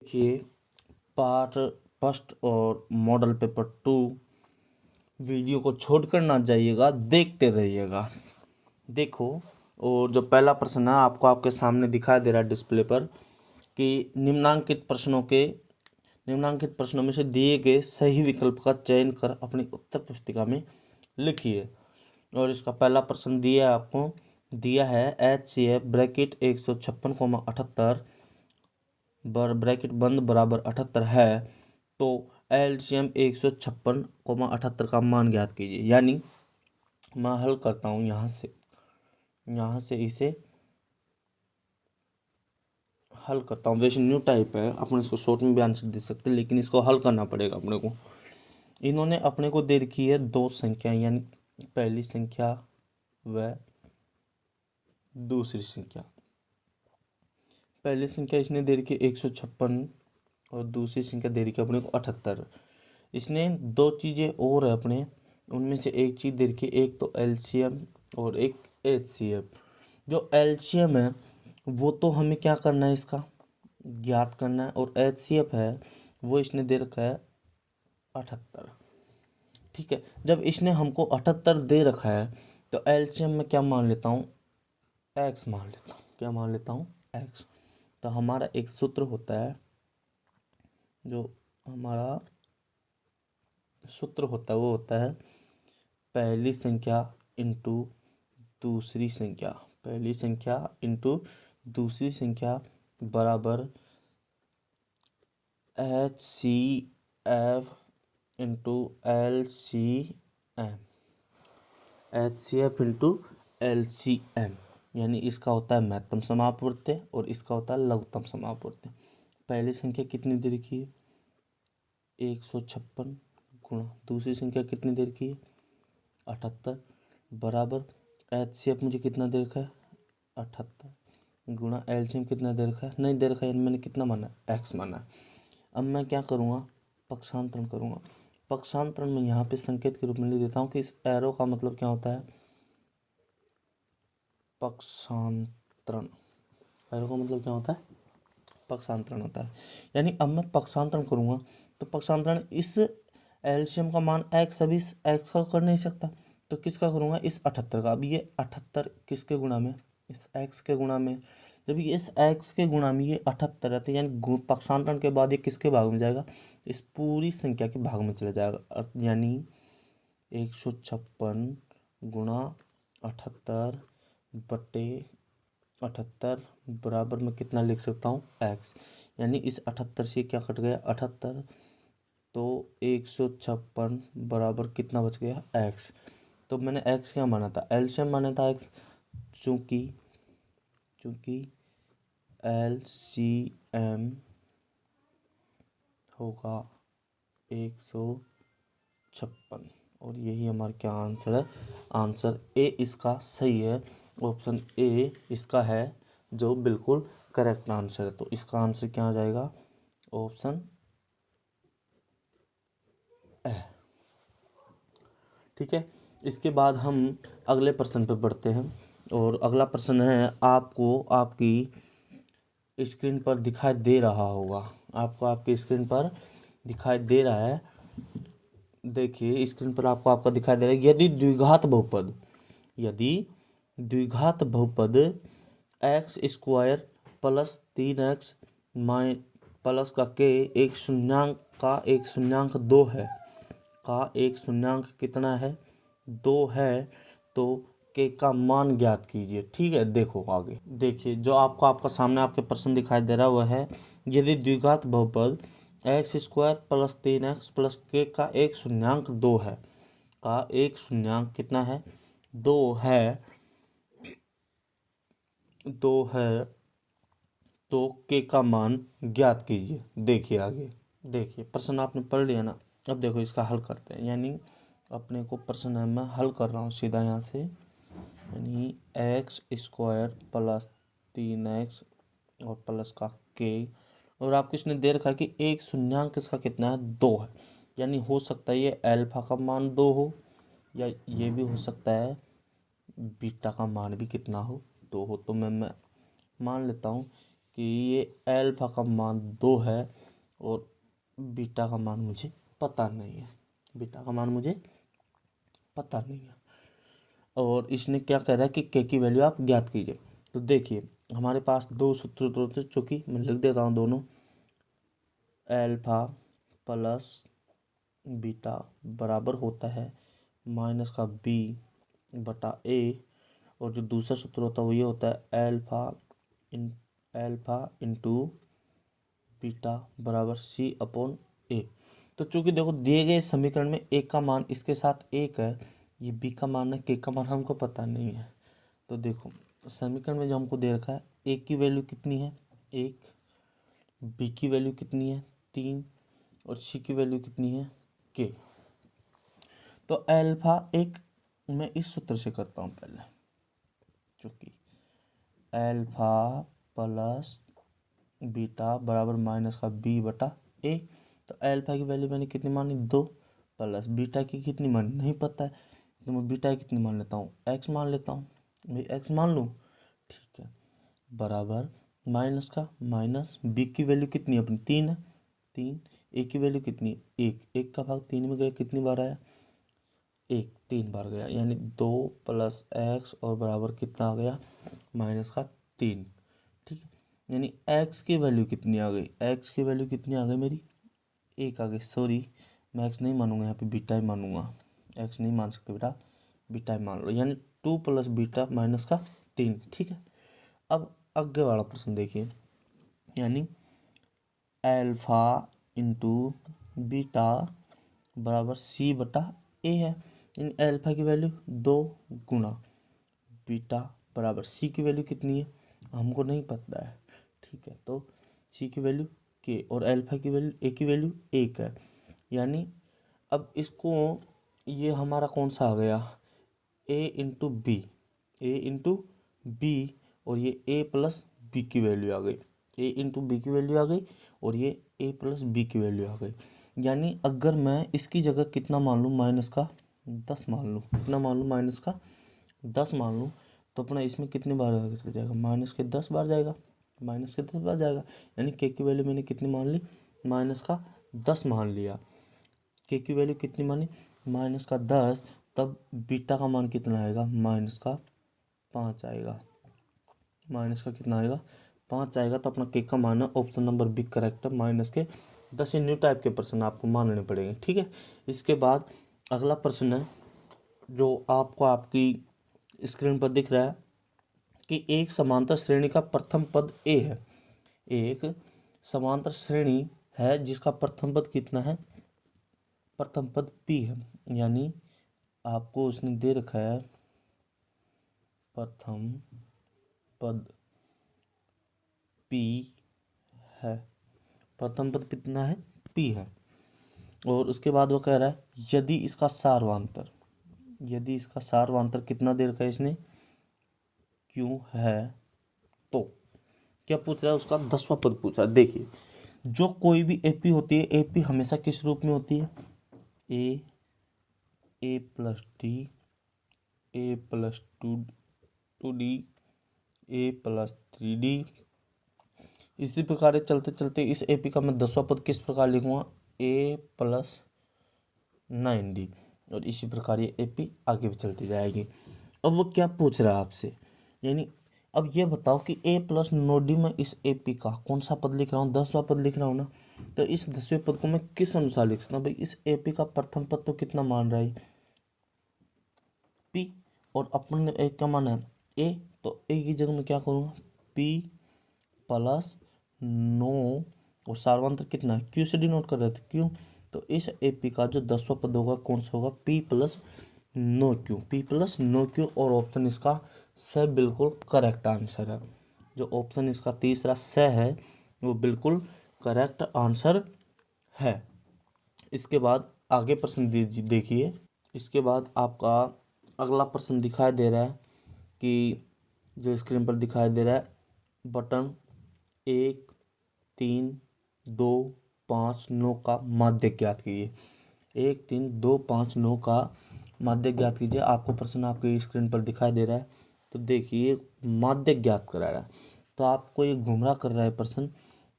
देखिए part first और model paper 2 video को छोड़कर ना जाइएगा, देखते रहिएगा। देखो, और जो पहला प्रश्न है आपको आपके सामने दिखाई दे रहा है डिस्प्ले पर कि निम्नांकित प्रश्नों में से दिए गए सही विकल्प का चयन कर अपनी उत्तर पुस्तिका में लिखिए। और इसका पहला प्रश्न दिया है HCF ब्रैकेट 156,78 ब्रैकेट बंद बराबर 78 है, तो LCM 156,78 का मान ज्ञात कीजिए। यानी मैं हल करता हूँ यहाँ से इसे हल करता हूँ। वैसे न्यू टाइप है, अपन इसको शॉर्ट में भी आंसर दे सकते हैं, लेकिन इसको हल करना पड़ेगा अपने को। इन्होंने अपने को दे रखी है दो संख्या, यानी पहली संख्या व दूसरी संख्या। पहली संख्या इसने दे रखी है 156 और दूसरी संख्या दे रखी है अपने को 78। इसने दो चीज़ें और है अपने, उनमें से एक चीज़ दे रखी है, एक तो LCM और एक HCF। जो LCM है वो तो हमें क्या करना है, इसका ज्ञात करना है, और HCF है वो इसने दे रखा है 78। ठीक है, जब इसने हमको 78 दे रखा है तो LCM में क्या मान लेता हूँ, X मान लेता हूँ। क्या मान लेता हूँ, X। तो हमारा एक सूत्र होता है, जो हमारा सूत्र होता है वो होता है पहली संख्या इंटू दूसरी संख्या, पहली संख्या इंटू दूसरी संख्या बराबर HCF into LCM, HCF into LCM। यानी इसका होता है महत्तम समापवर्त्य और इसका होता है लघुत्तम समापवर्त्य। पहली संख्या कितनी दे रखी है, 156 गुणा दूसरी संख्या कितनी दे रखी है, 78 बराबर HCF मुझे कितना दे रखा है, 78 गुणा LCM कितना दे रखा है, नहीं दे रखा है, मैंने कितना माना है, X माना है। अब मैं क्या करूँगा, पक्षांतरण करूँगा। पक्षांतरण में यहाँ पे संकेत के रूप में लिख देता हूँ कि इस एरो का मतलब क्या होता है, पक्षांतरण। एरो का मतलब क्या होता है, पक्षांतरण होता है। यानी अब मैं पक्षांतरण करूँगा तो पक्षांतरण इस LCM का मान X, अभी इस X का कर नहीं सकता, तो किसका करूँगा, इस 78 का। अब ये 78 किसके गुणा में, इस X के गुणा में। जब ये इस X के गुणा में ये 78 रहते, यानी पक्षांतरण के बाद ये किसके भाग में जाएगा, इस पूरी संख्या के भाग में चला जाएगा। यानी 156 गुणा 78 बटे 78 बराबर में कितना लिख सकता हूँ, X। यानी इस 78 से क्या कट गया, 78, तो 156 बराबर कितना बच गया, X। तो मैंने X क्या माना था, LCM माना था X। चूँकि LCM होगा 156, और यही हमारा क्या आंसर है, आंसर A इसका सही है। ऑप्शन A इसका है जो बिल्कुल करेक्ट आंसर है। तो इसका आंसर क्या आ जाएगा, ऑप्शन A। ठीक है, इसके बाद हम अगले प्रश्न पर बढ़ते हैं, और अगला प्रश्न है, आपको आपकी स्क्रीन पर दिखाई दे रहा होगा, आपको आपकी स्क्रीन पर दिखाई दे रहा है। देखिए स्क्रीन पर आपको आपका दिखाई दे रहा है, यदि द्विघात बहुपद x² प्लस 3x प्लस का k एक शून्यांक 2 है, का एक शून्यांक कितना है, 2 है, तो k का मान ज्ञात कीजिए। ठीक है, देखो आगे देखिए, जो आपको आपका सामने आपके प्रश्न दिखाई दे रहा है वह है, यदि द्विघात बहुपद x² plus 3x plus k का एक शून्यांक 2 है, का एक शून्यांक कितना है, 2 है, तो k का मान ज्ञात कीजिए। देखिए आगे, देखिए प्रश्न आपने पढ़ लिया ना। अब देखो इसका हल करते हैं, यानी अपने को प्रश्न है, मैं हल कर रहा हूँ सीधा यहाँ से। यानी x² प्लस 3x और प्लस का k, और आपको इसने दे रखा है कि एक शून्यांक इसका कितना है, 2 है। यानी हो सकता है ये अल्फा का मान 2 हो, या ये भी हो सकता है बीटा का मान भी कितना हो, 2 हो। तो मैं मान लेता हूँ कि ये अल्फा का मान 2 है और बीटा का मान मुझे पता नहीं है, बीटा का मान मुझे पता नहीं है। और इसने क्या कह रहा है कि के की वैल्यू आप ज्ञात कीजिए। तो देखिए हमारे पास दो सूत्र होते हैं, चूँकि मैं लिख देता हूँ दोनों, अल्फा प्लस बीटा बराबर होता है माइनस का बी बटा ए, और जो दूसरा सूत्र होता है वो ये होता है अल्फा इंटू बीटा बराबर सी अपॉन ए। तो चूंकि देखो दिए गए समीकरण में ए का मान इसके साथ 1 है, ये बी का मान है, के का मान हमको पता नहीं है। तो देखो समीकरण में जो हमको दे रखा है, ए की वैल्यू कितनी है 1, बी की वैल्यू कितनी है 3 और सी की वैल्यू कितनी है के। तो अल्फा एक मैं इस सूत्र से करता हूँ पहले, चूँकि अल्फा प्लस बीटा बराबर माइनस का बी बटा ए। तो अल्फा की वैल्यू मैंने कितनी मानी 2, प्लस बीटा की कितनी मानी नहीं पता है, तो मैं बीटा की कितनी मान लेता हूँ एक्स मान लेता हूँ, मैं एक्स मान लूँ, ठीक है, बराबर माइनस का माइनस बी की वैल्यू कितनी है अपनी 3 है, 3, ए की वैल्यू कितनी है 1, 1 का भाग 3 में गया कितनी बार आया 1, 3 बार गया, यानी 2 प्लस एक्स और बराबर कितना आ गया माइनस का 3, ठीक है। यानी एक्स की वैल्यू कितनी आ गई, एक्स की वैल्यू कितनी आ गई मेरी 1 आ गई। सॉरी मैं एक्स नहीं मानूंगा, यहाँ पे बीटा ही मानूंगा, एक्स नहीं मान सकते बेटा, बीटा ही मान लो, यानी 2 प्लस बीटा माइनस का 3, ठीक है। अब आगे वाला प्रश्न देखिए, यानी अल्फा इंटू बीटा बराबर सी बटा ए है, इन अल्फा की वैल्यू 2 गुना बीटा बराबर सी की वैल्यू कितनी है हमको नहीं पता है, ठीक है। तो सी की वैल्यू के और अल्फा की वैल्यू ए की वैल्यू 1 है, यानी अब इसको ये हमारा कौन सा आ गया ए इंटू बी, ए इंटू बी, और ये ए प्लस बी की वैल्यू आ गई, ए इंटू बी की वैल्यू आ गई और ये ए प्लस बी की वैल्यू आ गई। यानी अगर मैं इसकी जगह कितना मान लूँ माइनस का 10 मान लूँ, कितना मान लूँ माइनस का 10 मान लूँ, तो अपना इसमें कितने बार जाएगा माइनस के 10 बार जाएगा, माइनस के 10 बार जाएगा, यानी के की वैल्यू मैंने कितनी मान ली माइनस का 10 मान लिया, के की वैल्यू कितनी मानी माइनस का 10, तब बीटा का मान कितना आएगा माइनस का 5 आएगा, माइनस का कितना आएगा 5 आएगा। तो अपना के का मान है ऑप्शन नंबर बी करेक्ट है, माइनस के 10 न्यू टाइप के प्रश्न आपको मानने पड़ेंगे, ठीक है। इसके बाद अगला प्रश्न है जो आपको आपकी स्क्रीन पर दिख रहा है कि एक समांतर श्रेणी का प्रथम पद ए है, एक समांतर श्रेणी है जिसका प्रथम पद कितना है प्रथम पद पी है, यानी आपको उसने दे रखा है प्रथम पद पी है, प्रथम पद कितना है पी है, और उसके बाद वो कह रहा है यदि इसका सारवांतर, यदि इसका सारवांतर कितना दे रखा है इसने क्यों है, तो क्या पूछ रहा है उसका 10वां पद पूछा। देखिए जो कोई भी एपी होती है, एपी हमेशा किस रूप में होती है ए प्लस डी, ए प्लस टू डी, ए प्लस 3D। इसी प्रकार चलते चलते इस एपी का मैं 10वां पद किस प्रकार लिखूंगा ए प्लस 9D, और इसी प्रकार ये एपी आगे भी चलती जाएगी। अब वो क्या पूछ रहा है आपसे, यानी अब ये बताओ कि ए प्लस 9D में इस एपी का कौन सा पद लिख रहा हूँ 10वां पद लिख रहा हूँ ना, तो इस 10वें पद को मैं किस अनुसार लिख सकता हूँ भाई, इस एपी का प्रथम पद तो कितना मान रहा है पी, और अपन एक का मान है ए, तो ए की जगह मैं क्या करूँगा पी प्लस 9, और सारवांतर कितना है क्यू से डिनोट कर रहे थे क्यू, तो इस एपी का जो 10वां पद होगा कौन सा होगा P plus 9Q, P plus 9Q, और ऑप्शन इसका स बिल्कुल करेक्ट आंसर है, जो ऑप्शन इसका तीसरा स है वो बिल्कुल करेक्ट आंसर है। इसके बाद आगे प्रश्न देखिए, इसके बाद आपका अगला प्रश्न दिखाई दे रहा है कि जो स्क्रीन पर दिखाई दे रहा है बटन 1, 3, 2, 5, 9 का माध्य ज्ञात कीजिए, 1, 3, 2, 5, 9 का माध्य ज्ञात कीजिए। आपको प्रश्न आपके स्क्रीन पर दिखाई दे रहा है, तो देखिए माध्य ज्ञात करा रहा है, तो आपको ये गुमराह कर रहा है प्रश्न,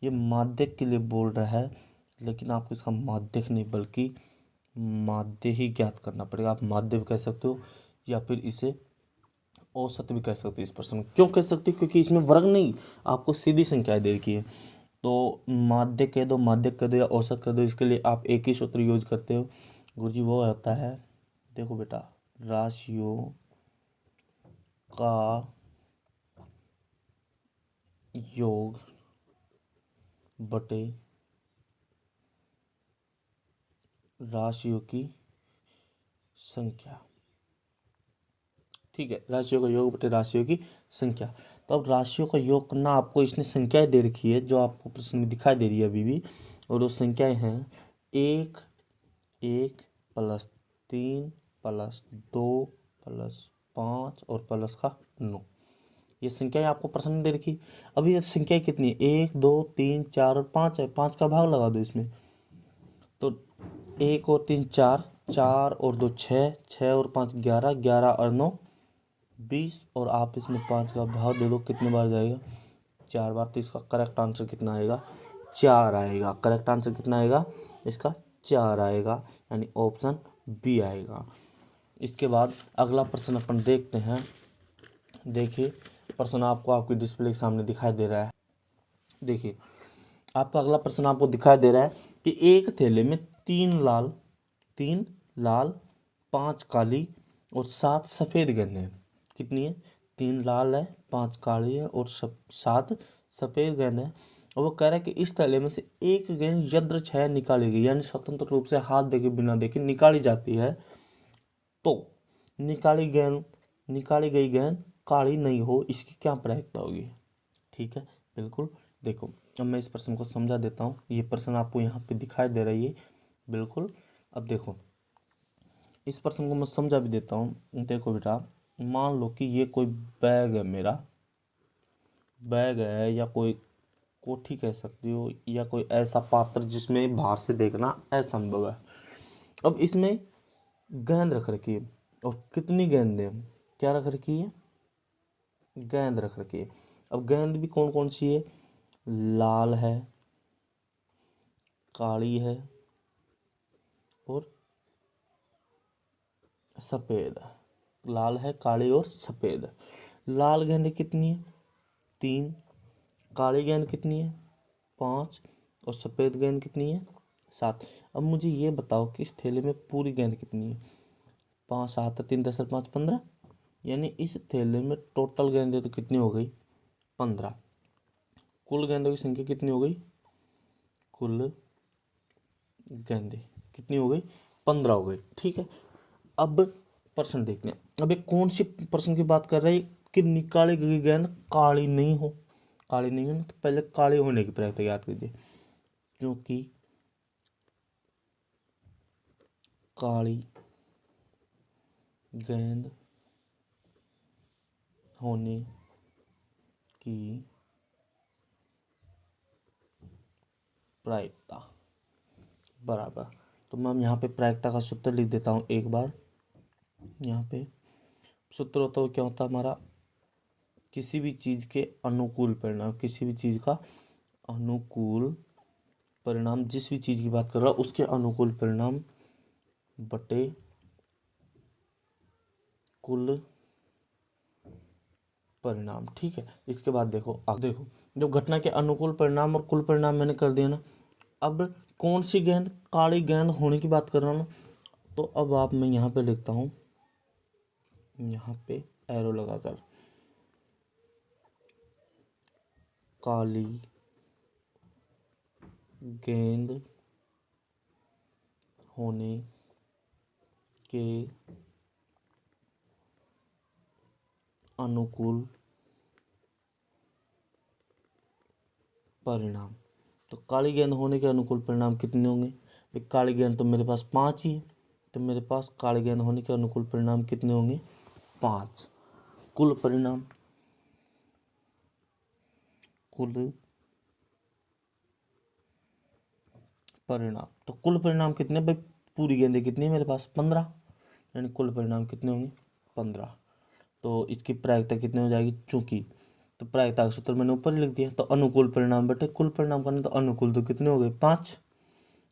ये माध्यक के लिए बोल रहा है, लेकिन आपको इसका माध्यक नहीं बल्कि माध्य ही ज्ञात करना पड़ेगा। आप माध्य भी कह सकते हो या फिर इसे औसत भी कह सकते हो। इस प्रश्न क्यों कह सकते हो? क्योंकि इसमें वर्ग नहीं, आपको सीधी संख्याएं दे रखी है। तो माध्य कह दो, माध्यक कह दो या औसत कह दो, इसके लिए आप एक ही सूत्र यूज करते हो गुरुजी, वो होता है, देखो बेटा, राशियों का योग बटे राशियों की संख्या। ठीक है, राशियों का योग बटे राशियों की संख्या। तो अब राशियों का योग करना, आपको इसने संख्याएं दे रखी है जो आपको प्रश्न में दिखाई दे रही है अभी भी, और वो संख्याएं हैं 1, 1 + 3 + 2 + 5 और प्लस का 9। ये संख्याएं आपको प्रश्न में दे रखी। अभी ये संख्याएं कितनी है? 1, 2, 3, 4 और 5 है। 5 का भाग लगा दो इसमें, तो 1 और 3 4, 4 और 2 6, 6 और 5 11, 11 और 9 20, और आप इसमें 5 का भाग दे दो, कितने बार जाएगा? 4 बार। तो इसका करेक्ट आंसर कितना आएगा? 4 आएगा। करेक्ट आंसर कितना आएगा इसका? 4 आएगा, यानी ऑप्शन बी आएगा। इसके बाद अगला प्रश्न अपन देखते हैं। देखिए, प्रश्न आपको आपकी डिस्प्ले के सामने दिखाई दे रहा है। देखिए, आपका अगला प्रश्न आपको दिखाई दे रहा है कि एक थैले में 3 लाल 5 काली और 7 सफ़ेद गेंद है। कितनी है? 3 लाल है, 5 काली है और 7 सफ़ेद गेंद है। और वो कह रहा है कि इस थैले में से एक गेंद यदृच्छया निकाली गई, यानी स्वतंत्र रूप से हाथ देखे बिना देखे निकाली जाती है, तो निकाली गई गेंद काली नहीं हो, इसकी क्या प्रायिकता होगी? ठीक है, बिल्कुल। देखो, अब मैं इस प्रश्न को समझा देता हूँ। ये प्रश्न आपको यहाँ पे दिखाई दे रही है, बिल्कुल। अब देखो, इस प्रश्न को मैं समझा भी देता हूँ। देखो बेटा, मान लो कि ये कोई बैग है, मेरा बैग है, या कोई कोठी कह सकती हो, या कोई ऐसा पात्र जिसमें बाहर से देखना असंभव है। अब इसमें गेंद रख रखी है, और कितनी गेंद है? क्या रख रखी है? गेंद रख रखी है। अब गेंद भी कौन कौन सी है? लाल है, काली है और सफ़ेद है। लाल है, काली और सफ़ेद है। लाल गेंद कितनी है? 3। काली गेंद कितनी है? 5। और सफ़ेद गेंद कितनी है? 7। अब मुझे ये बताओ कि इस थैले में पूरी गेंद कितनी है? 5 7 3 10 5 15, यानी इस थैले में टोटल गेंदें तो कितनी हो गई? 15। कुल गेंदों की संख्या कितनी हो गई? कुल गेंदें कितनी हो गई? 15 हो गई। ठीक है, अब प्रश्न देखते हैं। अब एक कौन सी प्रश्न की बात कर रहे हैं कि निकाली गई गेंद काली नहीं हो? काली नहीं हो ना, तो पहले काले होने की प्रक्रिया याद कीजिए, क्योंकि काली गेंद होने की प्रायिकता बराबर। तो मैं यहाँ पे प्रायिकता का सूत्र लिख देता हूँ एक बार। यहाँ पे सूत्र होता है, क्या होता है हमारा? किसी भी चीज़ के अनुकूल परिणाम, किसी भी चीज़ का अनुकूल परिणाम, जिस भी चीज़ की बात कर रहा हूँ उसके अनुकूल परिणाम बटे कुल परिणाम। ठीक है, इसके बाद देखो, अब देखो, जब घटना के अनुकूल परिणाम और कुल परिणाम मैंने कर दिया ना, अब कौन सी गेंद? काली गेंद होने की बात कर रहा हूँ ना, तो अब आप, मैं यहाँ पे लिखता हूँ, यहाँ पे एरो लगाकर, काली गेंद होने के अनुकूल परिणाम। तो काली गेंद होने के अनुकूल परिणाम कितने होंगे? भाई, काली गेंद तो मेरे पास 5 ही है, तो मेरे पास काली गेंद होने के अनुकूल परिणाम कितने होंगे? 5। कुल परिणाम, कुल परिणाम, तो कुल परिणाम कितने? भाई, पूरी गेंदें कितनी है मेरे पास? 15, यानी कुल परिणाम कितने होंगे? 15। तो इसकी प्रायिकता कितनी हो जाएगी? चूंकि तो प्रायिकता का सूत्र मैंने ऊपर लिख दिया। तो अनुकूल परिणाम बटे कुल परिणाम करने, तो अनुकूल तो कितने हो गए 5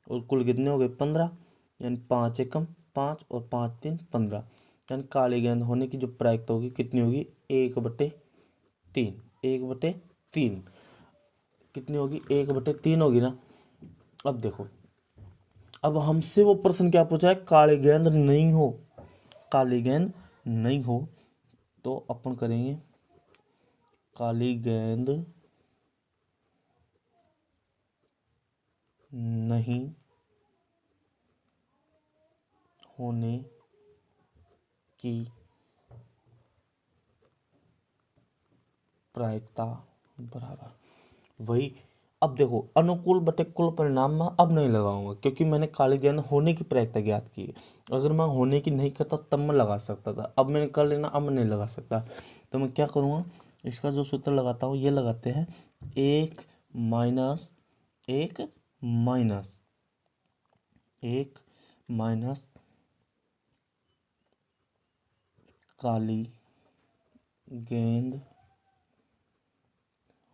और कुल कितने हो गए 15, यानी 5 एकम 5 और 5 3 15, यानी काली गेंद होने की जो प्रायिकता होगी कितनी होगी 1/3। 1/3 कितनी होगी 1/3 होगी ना। अब देखो, अब हमसे वो प्रश्न क्या पूछा है, काली गेंद नहीं हो, काली गेंद नहीं हो, तो अपन करेंगे काली गेंद नहीं होने की प्रायिकता बराबर वही। अब देखो, अनुकूल बटे कुल परिणाम में अब नहीं लगाऊंगा, क्योंकि मैंने काली गेंद होने की प्रायिकता ज्ञात की है। अगर मैं होने की नहीं करता तब मैं लगा सकता था, अब मैंने कर लेना, अब मैं नहीं लगा सकता। तो मैं क्या करूँगा, इसका जो सूत्र लगाता हूँ ये लगाते हैं, 1 माइनस 1 माइनस 1 माइनस काली गेंद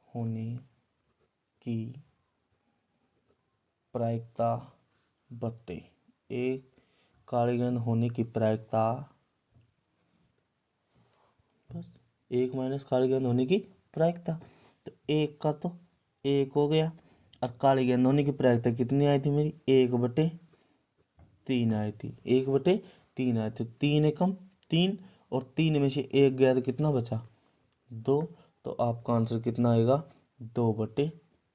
होने की प्रायिकता बटे 1 काली गेंद होने की प्रायिकता, बस 1 माइनस काली गेंद होने की प्रायिकता। तो 1 का तो 1 हो गया, और काली गेंद होने की प्रायिकता कितनी आई थी मेरी 1/3 आई थी, 1/3 आई थी। 3 एकम 3 और 3 में से 1 गया तो कितना बचा 2। तो आपका आंसर कितना आएगा 2/3।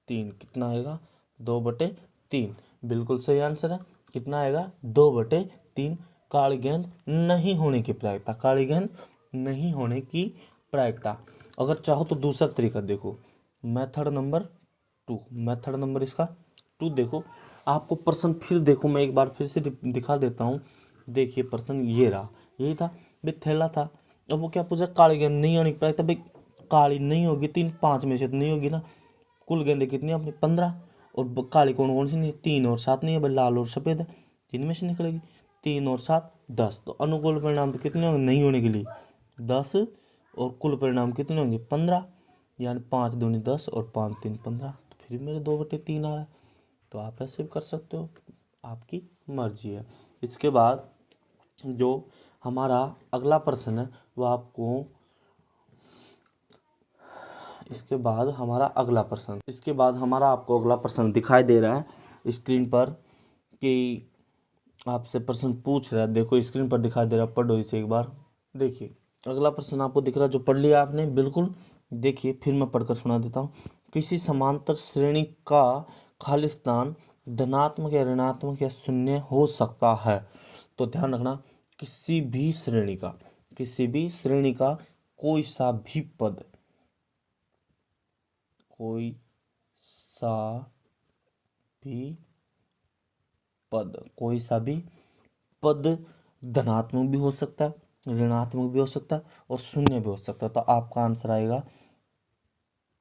कितना आएगा 2/3, बिल्कुल सही आंसर है। कितना आएगा 2/3, काली गेंद नहीं होने की प्रायिकता, काली गेंद नहीं होने की प्रायिकता। अगर चाहो तो दूसरा तरीका देखो, मेथड नंबर 2, मेथड नंबर इसका 2 देखो। आपको प्रश्न फिर देखो, मैं एक बार फिर से दिखा देता हूँ। देखिए प्रश्न ये रहा, यही था भाई, थैला था। अब वो क्या पूछा, काली गेंद नहीं होने की प्रायिकता। भाई काली नहीं होगी 3 5 में से तो नहीं होगी ना, कुल गेंदें कितनी अपनी 15, और काली कौन कौन सी नहीं, 3 और 7 नहीं है भाई, लाल और सफ़ेद है, 3 में से निकलेगी। 3 और 7 10, तो अनुकूल परिणाम तो कितने होंगे नहीं होने के लिए 10, और कुल परिणाम कितने होंगे 15, यानी 5 दूनी 10 और 5 3 15। तो फिर मेरे 2/3 आ रहा है। तो आप ऐसे भी कर सकते हो, आपकी मर्जी है। इसके बाद जो हमारा अगला प्रश्न है वो आपको, इसके बाद हमारा अगला प्रश्न, इसके बाद हमारा आपको अगला प्रश्न दिखाई दे रहा है स्क्रीन पर, कि आपसे प्रश्न पूछ रहा है। देखो स्क्रीन पर दिखाई दे रहा है, पढ़ो इसे एक बार। देखिए अगला प्रश्न आपको दिख रहा है, जो पढ़ लिया आपने बिल्कुल। देखिए फिर मैं पढ़कर सुना देता हूँ। किसी समांतर श्रेणी का खाली स्थान धनात्मक या ऋणात्मक या शून्य हो सकता है। तो ध्यान रखना, किसी भी श्रेणी का, किसी भी श्रेणी का कोई सा भी पद, कोई सा भी पद, कोई सा भी पद धनात्मक भी हो सकता है, ऋणात्मक भी हो सकता है और शून्य भी हो सकता है। तो आपका आंसर आएगा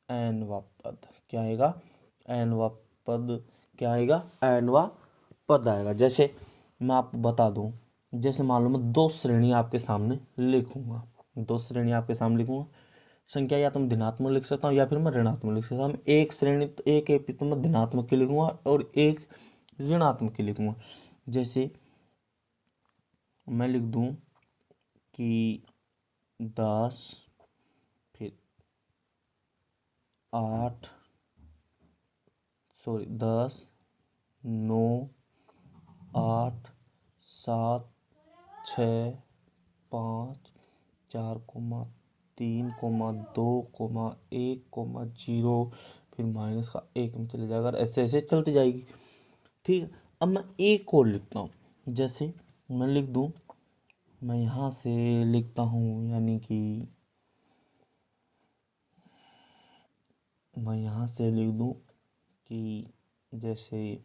एनवा पद। क्या आएगा एनवा पद, क्या आएगा एनवा पद आएगा। जैसे मैं आपको बता दूं, जैसे मान लो मैं 2 श्रेणी आपके सामने लिखूंगा, 2 श्रेणी आपके सामने लिखूंगा। संख्या या तो मैं धनात्मक लिख सकता हूँ या फिर मैं ऋणात्मक लिख सकता हूँ। एक श्रेणी तो एक तो मैं धनात्मक की लिखूंगा और एक ऋणात्मक की लिखूंगा। जैसे मैं लिख दूं कि 10 फिर 8 10 9 8 7 6 5 4 3 2 1 0, फिर माइनस का 1 में चले जाएगा, ऐसे ऐसे चलती जाएगी। ठीक है, अब मैं एक और लिखता हूँ। जैसे मैं लिख दूँ, मैं यहाँ से लिखता हूँ, यानी कि मैं यहाँ से लिख दूँ कि जैसे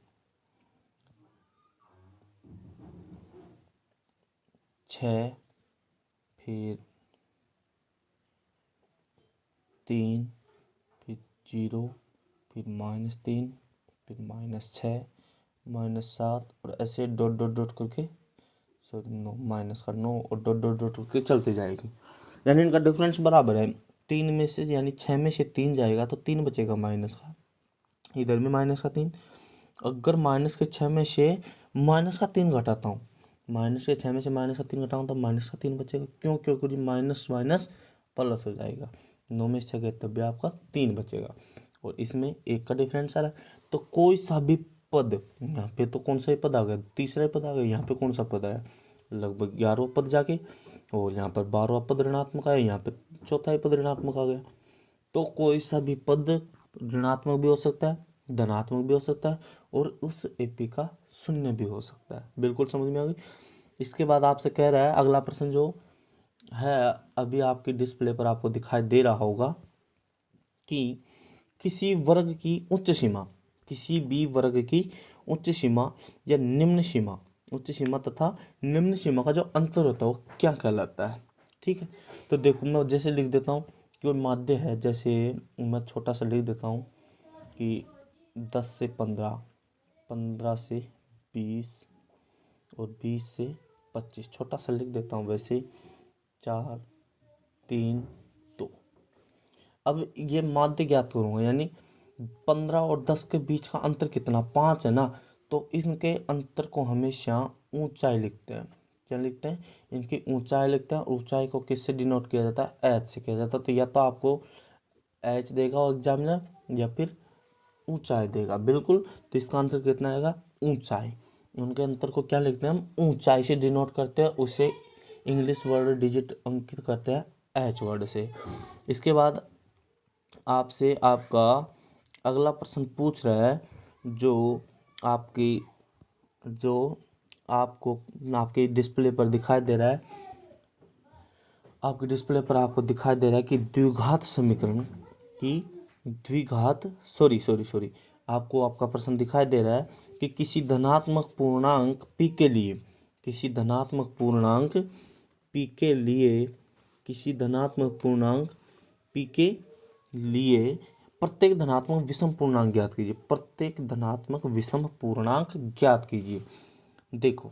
6 फिर 3 फिर 0 फिर -3 फिर -6 -7 और ऐसे डॉट डॉट डॉट करके, सॉरी 9 -9 और डॉट डॉट डॉट करके चलती जाएगी। यानी इनका डिफरेंस बराबर है, 3 में से यानी 6 में से 3 जाएगा तो 3 बचेगा माइनस का, इधर भी माइनस का 3। अगर माइनस के 6 में से माइनस का 3 घटाता हूँ, माइनस के 6 में से माइनस का 3 घटाऊँ तो माइनस का 3 बचेगा। क्यों? क्योंकि माइनस माइनस प्लस हो जाएगा। 9 में से 6 गए तब भी आपका 3 बचेगा। और इसमें एक का डिफरेंस आ रहा है, तो कोई सा भी पद, यहाँ पे तो कौन सा ही पद आ गया, तीसरा ही पद आ गया। यहाँ पे कौन सा पद आया, लगभग 11वां पद जाके, और यहाँ पर 12वां पद ऋणात्मक आया, यहाँ पे चौथा ही पद ऋणात्मक आ गया। तो कोई सा भी पद ऋणात्मक भी हो सकता है, धनात्मक भी हो सकता है, और उस एपी का शून्य भी हो सकता है। बिल्कुल समझ में आ गई। इसके बाद आपसे कह रहा है अगला प्रश्न जो है, अभी आपकी डिस्प्ले पर आपको दिखाई दे रहा होगा कि किसी वर्ग की उच्च सीमा, किसी भी वर्ग की उच्च सीमा या निम्न सीमा, उच्च सीमा तथा निम्न सीमा का जो अंतर होता है वो क्या कहलाता है। ठीक है, तो देखो मैं जैसे लिख देता हूँ कि वो माध्य है, जैसे मैं छोटा सा लिख देता हूँ कि 10 से 15, 15 से 20 और 20 से 25, छोटा सा लिख देता हूँ वैसे, 4 3 2। अब ये माध्य ज्ञात करूँगा, यानी 15 और 10 के बीच का अंतर कितना, 5 है ना, तो इनके अंतर को हमेशा ऊंचाई लिखते हैं। क्या लिखते हैं? इनकी ऊंचाई लिखते हैं। ऊंचाई को किससे डिनोट किया जाता है? एच से किया जाता है। तो या तो आपको एच देगा एग्जामिनर या फिर ऊंचाई देगा। बिल्कुल, तो इसका आंसर कितना आएगा? ऊंचाई। उनके अंतर को क्या लिखते हैं हम? ऊंचाई से डिनोट करते हैं, उसे इंग्लिश वर्ड डिजिट अंकित करते हैं एच वर्ड से। इसके बाद आपसे आपका अगला प्रश्न पूछ रहा है, जो आपको आपके डिस्प्ले पर दिखाई दे रहा है, आपके डिस्प्ले पर आपको दिखाई दे रहा है कि द्विघात समीकरण की द्विघात सॉरी आपको आपका प्रश्न दिखाई दे रहा है कि किसी धनात्मक पूर्णांक p के लिए, किसी धनात्मक पूर्णांक p के लिए, किसी धनात्मक पूर्णांक p के लिए प्रत्येक धनात्मक विषम पूर्णांक ज्ञात कीजिए। प्रत्येक धनात्मक विषम पूर्णांक ज्ञात कीजिए। देखो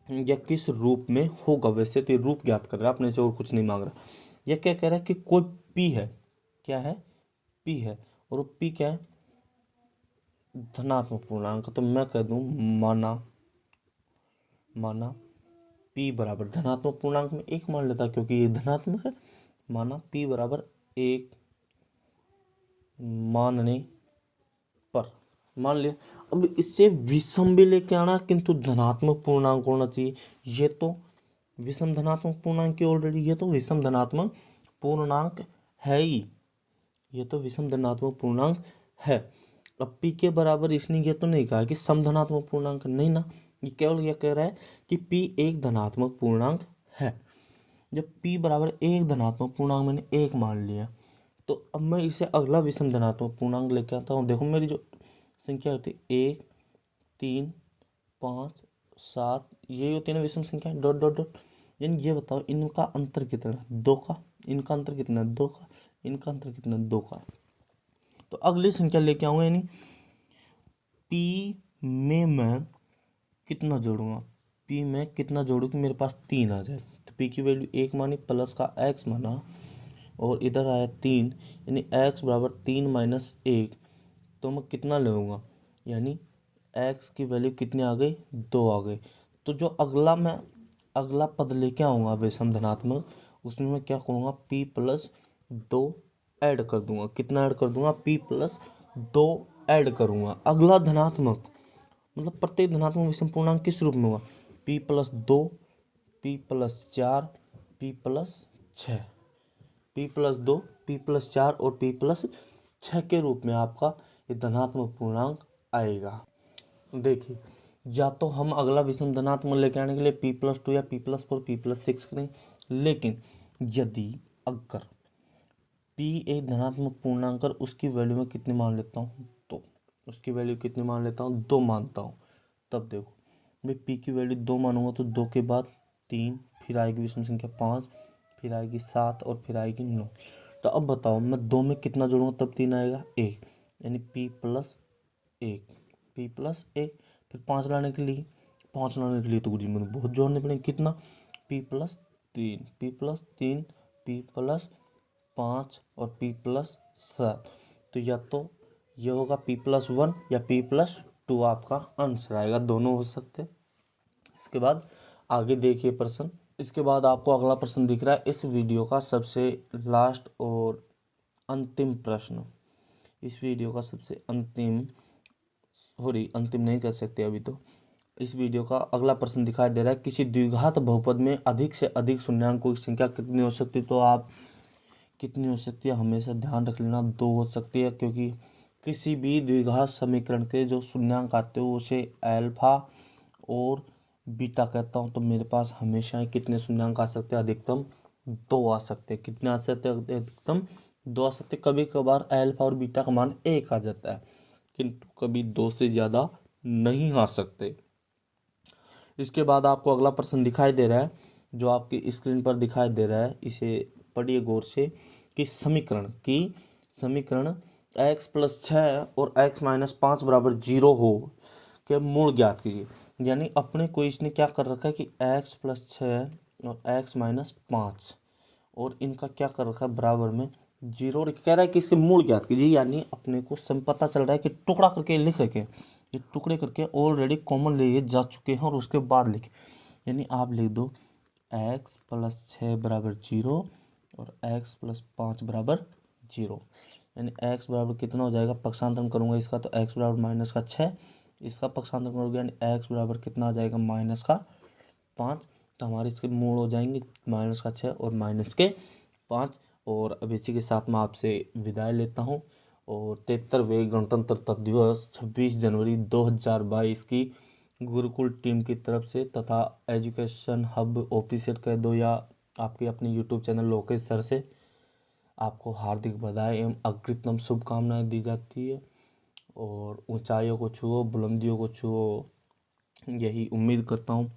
यह किस रूप में होगा, वैसे तो रूप ज्ञात कर रहा है अपने से और कुछ नहीं मांग रहा। यह क्या कह रहा है कि कोई p है, क्या है? p है, और वो p क्या है? धनात्मक पूर्णांक। तो मैं कह दूं माना p बराबर धनात्मक पूर्णांक में 1 मान लेता, क्योंकि ये धनात्मक है। माना p बराबर 1 मानने पर मान लिया। अब इससे विषम भी लेके आना, किंतु धनात्मक पूर्णांक होना चाहिए। ये तो विषम धनात्मक पूर्णांक की ऑलरेडी, ये तो विषम धनात्मक पूर्णांक है ही, ये तो विषम धनात्मक पूर्णांक है। अब p के बराबर इसने ये तो नहीं कहा कि सम धनात्मक पूर्णांक, नहीं ना, ये केवल यह कह रहा है कि p एक धनात्मक पूर्णांक है। जब p बराबर एक धनात्मक पूर्णांक मैंने 1 मान लिया, तो अब मैं इसे अगला विषम धनात्मक पूर्णांक लेके आता हूँ। देखो मेरी जो संख्या होती है 1 3 5 7, ये होती है ना विषम संख्या, डॉट डॉट डॉट। यानी ये बताओ इनका अंतर कितना है? 2 का। इनका अंतर कितना है? 2 का। इनका अंतर कितना है? 2 का। तो अगली संख्या लेके आऊंगा, यानी p में मैं कितना जोड़ूंगा, p में कितना जोड़ू कि मेरे पास 3 आ जाए। तो p की वैल्यू 1 मानी, प्लस का x माना, और इधर आया 3, यानी x बराबर 3 माइनस 1। तो मैं कितना लूँगा, यानी x की वैल्यू कितनी आ गई? 2 आ गई। तो जो अगला पद लेके आऊँगा विषम धनात्मक, उसमें मैं क्या करूँगा? p प्लस 2 ऐड कर दूंगा। कितना ऐड कर दूंगा? p प्लस 2 ऐड करूँगा। अगला धनात्मक, मतलब प्रत्येक धनात्मक विषम पूर्णांक किस रूप में हुआ? p plus 2, p plus 4, p plus 6, p plus 2, p plus 4 और p प्लस 6 के रूप में आपका ये धनात्मक पूर्णांक आएगा। देखिए, या तो हम अगला विषम धनात्मक लेके आने के लिए p प्लस 2 या p प्लस 4, p प्लस 6 करें, लेकिन यदि अगर p एक धनात्मक पूर्णांक, उसकी वैल्यू में कितनी मान लेता हूँ? 2। उसकी वैल्यू कितनी मान लेता हूँ? 2 मानता हूँ। तब देखो मैं p की वैल्यू 2 मानूंगा तो 2 के बाद 3, फिर आएगी विषम संख्या 5, फिर आएगी 7 और फिर आएगी 9। तो अब बताओ मैं 2 में कितना जोड़ूंगा तब 3 आएगा? 1, यानी p प्लस 1, p प्लस 1। फिर 5 लाने के लिए तो मुझे बहुत जोड़ने पड़ेंगे। कितना? p plus 3, p plus 3, p plus 5 और P+7। तो या तो ये होगा P+1 या P+2 आपका आंसर आएगा, दोनों हो सकते हैं। इसके बाद आगे देखिए प्रश्न। इसके बाद आपको अगला प्रश्न दिख रहा है इस वीडियो का सबसे लास्ट और अंतिम प्रश्न। इस वीडियो का सबसे अंतिम, सॉरी अंतिम नहीं कह सकते अभी तो। इस वीडियो का अगला प्रश्न दिखाई दे रहा है किसी द्विघात बहुपद में अधिक से अधिक शून्याङ्कों की संख्या कितनी हो सकती है। तो आप कितनी हो सकती है हमेशा ध्यान रख लेना, 2 हो सकती है, क्योंकि किसी भी द्विघात समीकरण के जो शून्याङ्क आते हो उसे अल्फा और बीटा कहता हूँ। तो मेरे पास हमेशा कितने शून्याङ्क आ सकते हैं, अधिकतम 2 आ सकते हैं। कितने आ सकते हैं, अधिकतम 2 आ सकते हैं। कभी कभार अल्फा और बीटा का मान 1 आ जाता है, किंतु कभी 2 से ज़्यादा नहीं आ सकते। इसके बाद आपको अगला प्रश्न दिखाई दे रहा है जो आपकी स्क्रीन पर दिखाई दे रहा है, इसे पढ़िए गौर से कि समीकरण x+6 और x-5 बराबर 0 हो के मूल ज्ञात कीजिए। यानी अपने को इसने क्या कर रखा है कि x+6 और x-5 और इनका क्या कर रखा है बराबर में 0 कह रहा है कि इसके मूल ज्ञात कीजिए। यानी अपने को पता चल रहा है कि टुकड़ा करके लिख रखे, ये टुकड़े करके ऑलरेडी कॉमन लिए जा चुके हैं और उसके बाद लिखे। यानी आप लिख दो x+6 बराबर 0 और x+5 बराबर 0। यानी x बराबर कितना हो जाएगा, पक्षांतरण करूंगा इसका तो x बराबर -6, इसका पक्षांतरण करोगे यानी x बराबर कितना आ जाएगा -5। तो हमारे इसके मूल हो जाएंगे -6 और -5। और अब इसी के साथ मैं आपसे विदाई लेता हूँ। और 73वें गणतंत्र दिवस 26 जनवरी 2022 की गुरुकुल टीम की तरफ से तथा एजुकेशन हब ऑफिशियल कह दो या आपके अपने यूट्यूब चैनल लोकेश सर से आपको हार्दिक बधाई एवं अग्रिम शुभकामनाएं दी जाती है। और ऊंचाइयों को छुओ, बुलंदियों को छुओ, यही उम्मीद करता हूँ।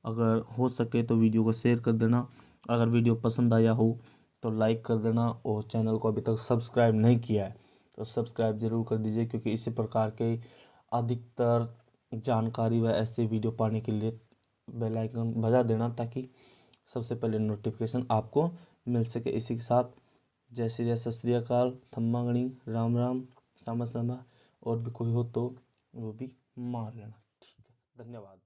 अगर हो सके तो वीडियो को शेयर कर देना, अगर वीडियो पसंद आया हो तो लाइक कर देना, और चैनल को अभी तक सब्सक्राइब नहीं किया है तो सब्सक्राइब ज़रूर कर दीजिए, क्योंकि इसी प्रकार के अधिकतर जानकारी व ऐसे वीडियो पाने के लिए बेल आइकन बजा देना ताकि सबसे पहले नोटिफिकेशन आपको मिल सके। इसी के साथ जय श्री जय सत श्री अकाल, थम्मा गणी, राम राम, सामा सामा, और भी कोई हो तो वो भी मार लेना। ठीक है, धन्यवाद।